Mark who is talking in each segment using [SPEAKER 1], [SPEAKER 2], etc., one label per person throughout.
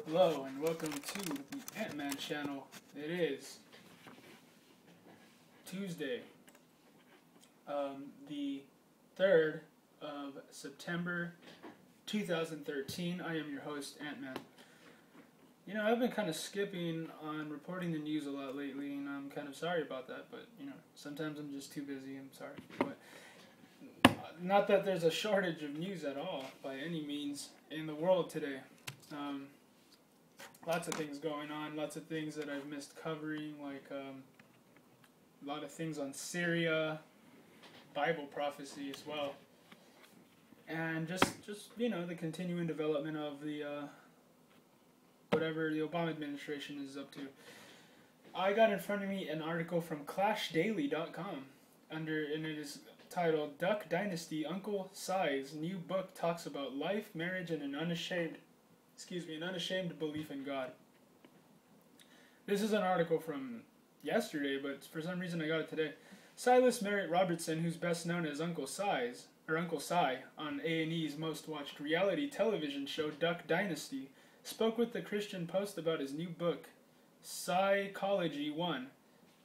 [SPEAKER 1] Hello and welcome to the Ant-Man channel. It is Tuesday, the 3rd of September 2013. I am your host, Ant-Man. You know, I've been kind of skipping on reporting the news a lot lately, and I'm kind of sorry about that, but, you know, sometimes I'm just too busy. I'm sorry. But not that there's a shortage of news at all, by any means, in the world today. Lots of things going on, lots of things that I've missed covering, like a lot of things on Syria, Bible prophecy as well, and just you know, the continuing development of the whatever the Obama administration is up to. I got in front of me an article from ClashDaily.com and it is titled "Duck Dynasty Uncle Si's new book talks about life, marriage, and an unashamed belief in God." This is an article from yesterday, but for some reason I got it today. Silas Merritt Robertson, who's best known as Uncle Si on A&E's most watched reality television show Duck Dynasty, spoke with the Christian Post about his new book, Psychology 1,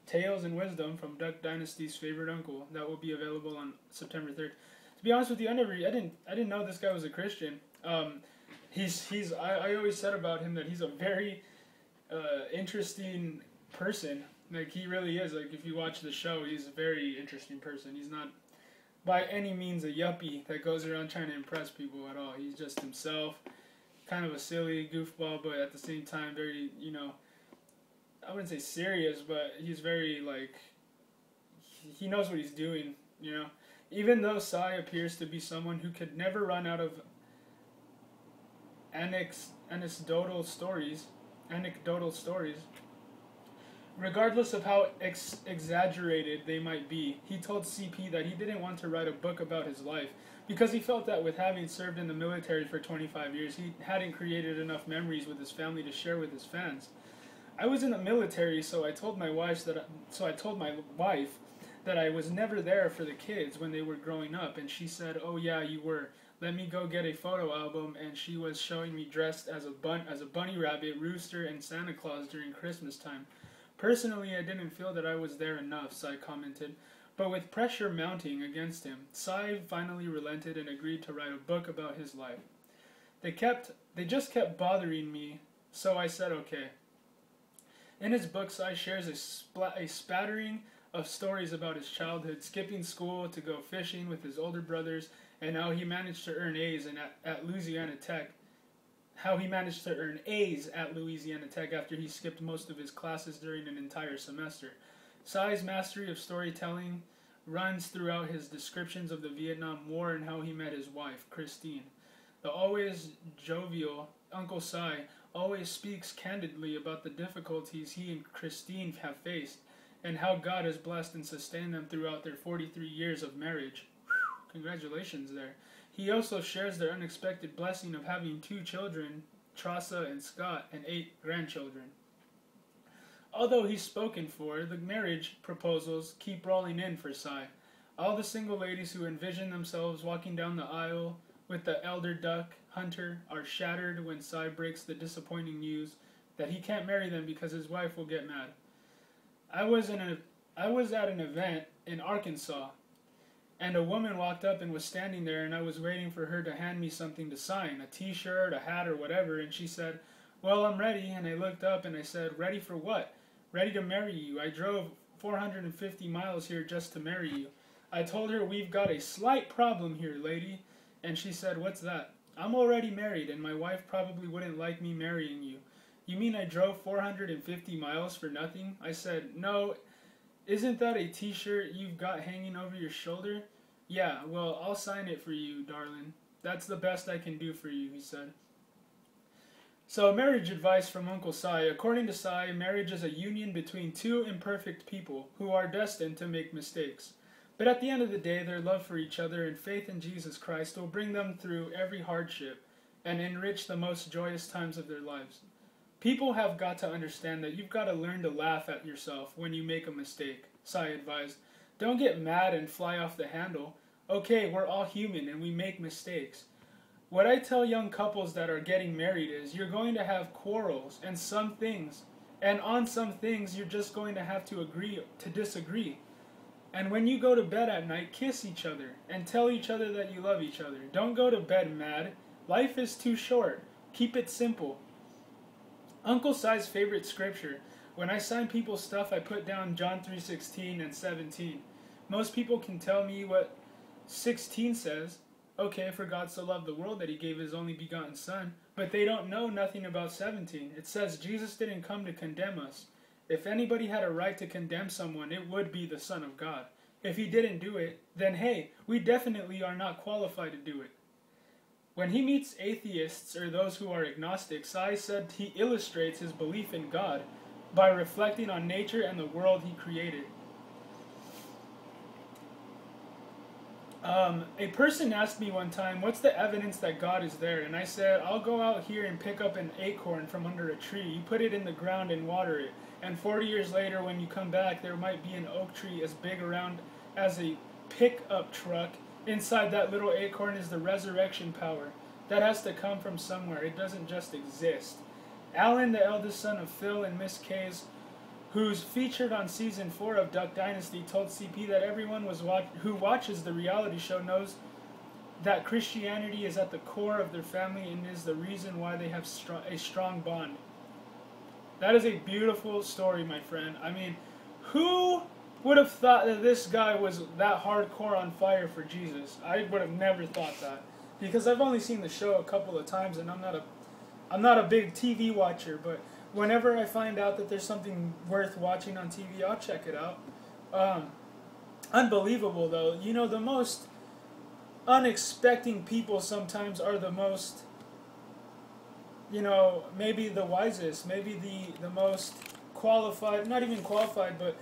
[SPEAKER 1] Tales and Wisdom from Duck Dynasty's Favorite Uncle, that will be available on September 3rd. To be honest with you, I didn't know this guy was a Christian. I always said about him that he's a very interesting person. Like, he really is. Like, if you watch the show, he's a very interesting person. He's not by any means a yuppie that goes around trying to impress people at all. He's just himself, kind of a silly goofball, but at the same time very, you know, I wouldn't say serious, but he's very, like, he knows what he's doing, you know. Even though Si appears to be someone who could never run out of anecdotal stories, regardless of how exaggerated they might be, he told CP that he didn't want to write a book about his life because he felt that with having served in the military for 25 years, he hadn't created enough memories with his family to share with his fans. I was in the military, so I told my wife that I was never there for the kids when they were growing up, and she said, "Oh yeah, you were. Let me go get a photo album," and she was showing me dressed as a bunny rabbit, rooster, and Santa Claus during Christmas time. Personally, I didn't feel that I was there enough, Si commented, but with pressure mounting against him, Si finally relented and agreed to write a book about his life. They just kept bothering me, so I said okay. In his book, Si shares a spattering of stories about his childhood, skipping school to go fishing with his older brothers, and how he managed to earn A's at Louisiana Tech. How he managed to earn A's at Louisiana Tech after he skipped most of his classes during an entire semester. Si's mastery of storytelling runs throughout his descriptions of the Vietnam War and how he met his wife, Christine. The always jovial Uncle Si always speaks candidly about the difficulties he and Christine have faced, and how God has blessed and sustained them throughout their 43 years of marriage. Congratulations there. He also shares their unexpected blessing of having 2 children, Trassa and Scott, and 8 grandchildren. Although he's spoken for, the marriage proposals keep rolling in for Si. All the single ladies who envision themselves walking down the aisle with the elder Duck Hunter are shattered when Si breaks the disappointing news that he can't marry them because his wife will get mad. I was at an event in Arkansas, and a woman walked up and was standing there, and I was waiting for her to hand me something to sign, a t-shirt, a hat, or whatever, and she said, "Well, I'm ready," and I looked up and I said, "Ready for what?" "Ready to marry you. I drove 450 miles here just to marry you." I told her, "We've got a slight problem here, lady," and she said, "What's that?" "I'm already married, and my wife probably wouldn't like me marrying you." "You mean I drove 450 miles for nothing?" I said, "No. Isn't that a t-shirt you've got hanging over your shoulder?" "Yeah, well, I'll sign it for you, darling. That's the best I can do for you," he said. So, marriage advice from Uncle Si. According to Si, marriage is a union between 2 imperfect people who are destined to make mistakes. But at the end of the day, their love for each other and faith in Jesus Christ will bring them through every hardship and enrich the most joyous times of their lives. People have got to understand that you've got to learn to laugh at yourself when you make a mistake, Si advised. Don't get mad and fly off the handle. Okay, we're all human and we make mistakes. What I tell young couples that are getting married is you're going to have quarrels and some things. And on some things, you're just going to have to agree to disagree. And when you go to bed at night, kiss each other and tell each other that you love each other. Don't go to bed mad. Life is too short. Keep it simple. Uncle Si's favorite scripture. When I sign people's stuff, I put down John 3:16 and 17. Most people can tell me what 16 says. Okay, for God so loved the world that he gave his only begotten son. But they don't know nothing about 17. It says Jesus didn't come to condemn us. If anybody had a right to condemn someone, it would be the Son of God. If he didn't do it, then hey, we definitely are not qualified to do it. When he meets atheists or those who are agnostic, Sai said he illustrates his belief in God by reflecting on nature and the world he created. A person asked me one time, what's the evidence that God is there? And I said, I'll go out here and pick up an acorn from under a tree. You put it in the ground and water it. And 40 years later, when you come back, there might be an oak tree as big around as a pickup truck. Inside that little acorn is the resurrection power. That has to come from somewhere. It doesn't just exist. Alan, the eldest son of Phil and Miss K's, who's featured on season 4 of Duck Dynasty, told CP that everyone who watches the reality show knows that Christianity is at the core of their family and is the reason why they have a strong bond. That is a beautiful story, my friend. I mean, who would have thought that this guy was that hardcore on fire for Jesus? I would have never thought that, because I've only seen the show a couple of times, and I'm not a big TV watcher, but whenever I find out that there's something worth watching on TV, I'll check it out. Unbelievable, though. You know, the most unexpected people sometimes are the most, you know, maybe the wisest, maybe the most qualified, not even qualified, but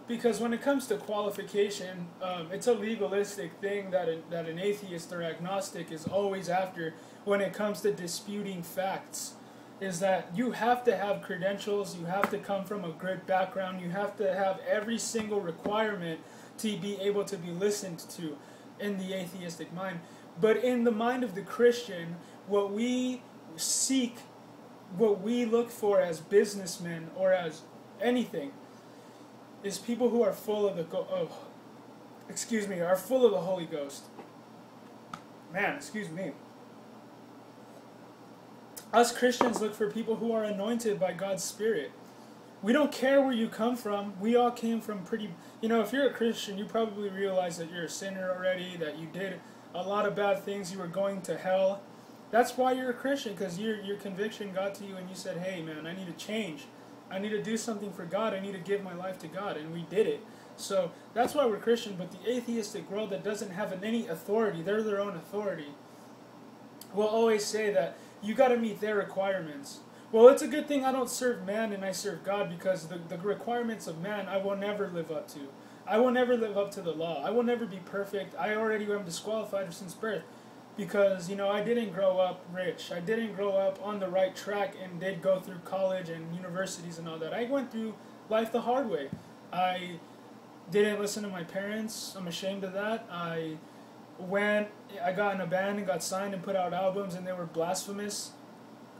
[SPEAKER 1] because when it comes to qualification, it's a legalistic thing that an atheist or agnostic is always after when it comes to disputing facts, is that you have to have credentials, you have to come from a good background, you have to have every single requirement to be able to be listened to in the atheistic mind. But in the mind of the Christian, what we seek, what we look for as businessmen or as anything, is people who are full of the are full of the Holy Ghost. Man, excuse me. Us Christians look for people who are anointed by God's Spirit. We don't care where you come from. We all came from pretty... You know, if you're a Christian, you probably realize that you're a sinner already, that you did a lot of bad things, you were going to hell. That's why you're a Christian, because your conviction got to you and you said, hey man, I need to change. I need to do something for God. I need to give my life to God. And we did it. So that's why we're Christian. But the atheistic world that doesn't have any authority, they're their own authority, will always say that you got to meet their requirements. Well, it's a good thing I don't serve man and I serve God, because the requirements of man I will never live up to. I will never live up to the law. I will never be perfect. I already am disqualified since birth, because, you know, I didn't grow up rich. I didn't grow up on the right track and did go through college and universities and all that. I went through life the hard way. I didn't listen to my parents. I'm ashamed of that. I got in a band and got signed and put out albums, and they were blasphemous,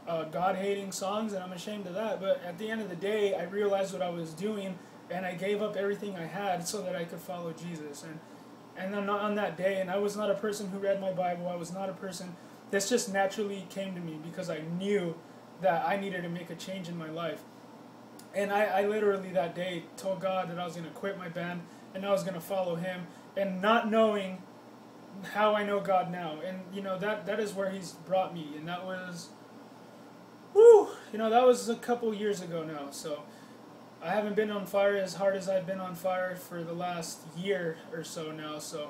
[SPEAKER 1] God-hating songs, and I'm ashamed of that. But at the end of the day, I realized what I was doing, and I gave up everything I had so that I could follow Jesus. And then on that day, and I was not a person who read my Bible, I was not a person, this just naturally came to me because I knew that I needed to make a change in my life. And I literally that day told God that I was going to quit my band and I was going to follow him, and not knowing how I know God now. And, you know, that is where he's brought me, and that was, that was a couple years ago now. So I haven't been on fire as hard as I've been on fire for the last year or so now. So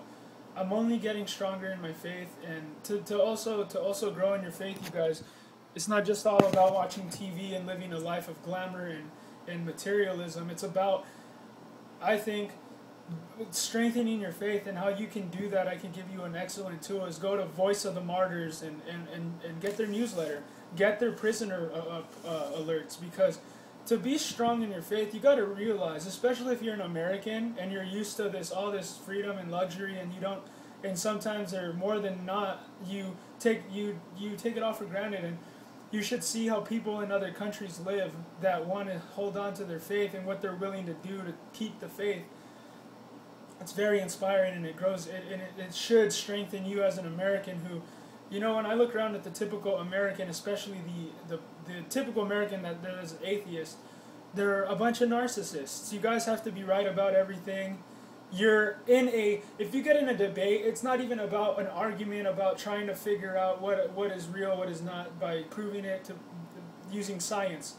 [SPEAKER 1] I'm only getting stronger in my faith, and to also grow in your faith, you guys. It's not just all about watching TV and living a life of glamour and materialism. It's about, I think, strengthening your faith, and how you can do that. I can give you an excellent tool, is go to Voice of the Martyrs and get their newsletter, get their prisoner alerts, because to be strong in your faith, you got to realize, especially if you're an American and you're used to all this freedom and luxury, and sometimes they're more than not you take it all for granted, and you should see how people in other countries live that want to hold on to their faith and what they're willing to do to keep the faith. It's very inspiring, and it should strengthen you as an American who, you know, when I look around at the typical American, especially the typical American that is an atheist, they're a bunch of narcissists. You guys have to be right about everything. If you get in a debate, it's not even about an argument about trying to figure out what is real, what is not, by proving it using science.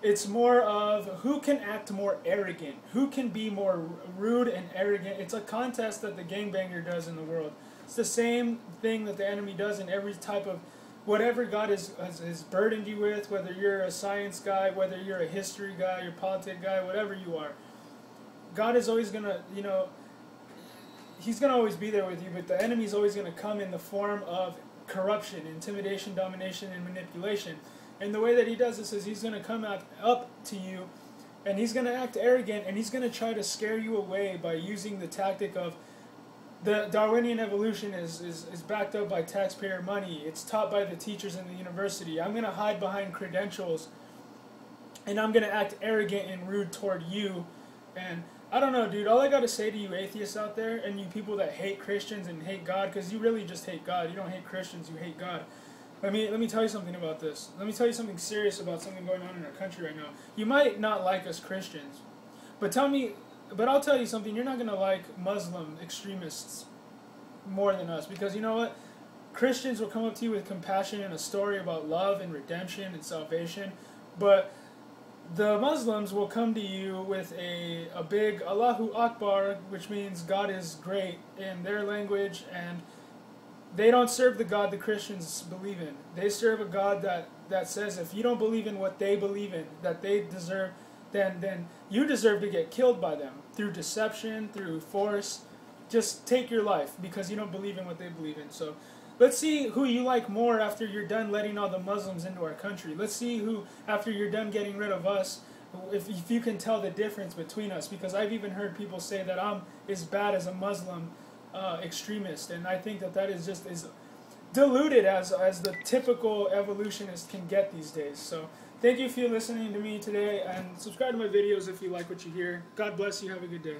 [SPEAKER 1] It's more of who can act more arrogant, who can be more rude and arrogant. It's a contest that the gangbanger does in the world. It's the same thing that the enemy does in every type of, whatever God has burdened you with, whether you're a science guy, whether you're a history guy, you're a politic guy, whatever you are. God is always going to, you know, He's going to always be there with you, but the enemy's always going to come in the form of corruption, intimidation, domination, and manipulation. And the way that he does this is he's going to come up to you, and he's going to act arrogant, and he's going to try to scare you away by using the tactic of the Darwinian evolution is backed up by taxpayer money. It's taught by the teachers in the university. I'm going to hide behind credentials, and I'm going to act arrogant and rude toward you. And I don't know, dude. All I got to say to you atheists out there, and you people that hate Christians and hate God, because you really just hate God. You don't hate Christians, you hate God. Let me tell you something about this. Let me tell you something serious about something going on in our country right now. You might not like us Christians, but I'll tell you something. You're not going to like Muslim extremists more than us, because you know what? Christians will come up to you with compassion and a story about love and redemption and salvation, but the Muslims will come to you with a big Allahu Akbar, which means God is great in their language, and they don't serve the God the Christians believe in. They serve a God that says if you don't believe in what they believe in, that they deserve, then you deserve to get killed by them through deception, through force. Just take your life because you don't believe in what they believe in. So let's see who you like more after you're done letting all the Muslims into our country. Let's see who, after you're done getting rid of us, if you can tell the difference between us. Because I've even heard people say that I'm as bad as a Muslim extremist, and I think that is just as diluted as the typical evolutionist can get these days. So thank you for listening to me today, and subscribe to my videos if you like what you hear. God bless you. Have a good day.